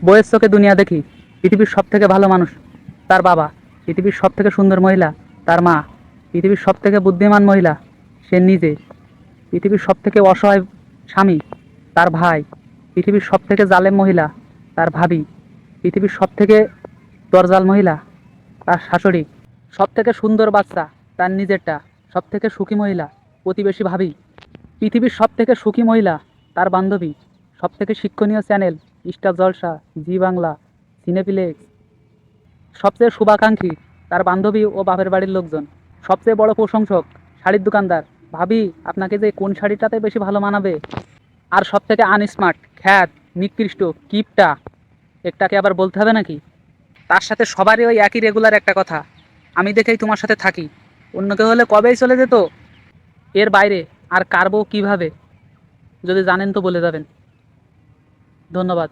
বইয়ের চোখে দুনিয়া দেখি। পৃথিবীর সব থেকে ভালো মানুষ তার বাবা, পৃথিবীর সব থেকে সুন্দর মহিলা তার মা, পৃথিবীর সব থেকে বুদ্ধিমান মহিলা সে নিজে, পৃথিবীর সব থেকে অসহায় স্বামী তার ভাই, পৃথিবীর সব থেকে জালেম মহিলা তার ভাবি, পৃথিবীর সব থেকে দরজাল মহিলা তার শাশুড়ি, সব থেকে সুন্দর বাচ্চা তার নিজেরটা, সব থেকে সুখী মহিলা প্রতিবেশী ভাবি, পৃথিবীর সব থেকে সুখী মহিলা তার বান্ধবী, সব থেকে শিক্ষণীয় চ্যানেল স্টার জলসা, জি বাংলা, সিনেপ্লেক্স, সবচেয়ে শুভাকাঙ্ক্ষী তার বান্ধবী ও বাপের বাড়ির লোকজন, সবচেয়ে বড় প্রশংসক শাড়ির দোকানদার, ভাবি আপনাকে যে কোন শাড়িটাতে বেশি ভালো মানাবে, আর সব থেকে আনস্মার্ট খ্যাত নিকৃষ্ট কিপটা একটাকে আবার বলতে হবে নাকি? তার সাথে সবারই ওই একই রেগুলার একটা কথা, আমি দেখেই তোমার সাথে থাকি, অন্য কেউ হলে কবেই চলে যেত। এর বাইরে আর কার বউ কীভাবে, যদি জানেন তো বলে যাবেন। ধন্যবাদ।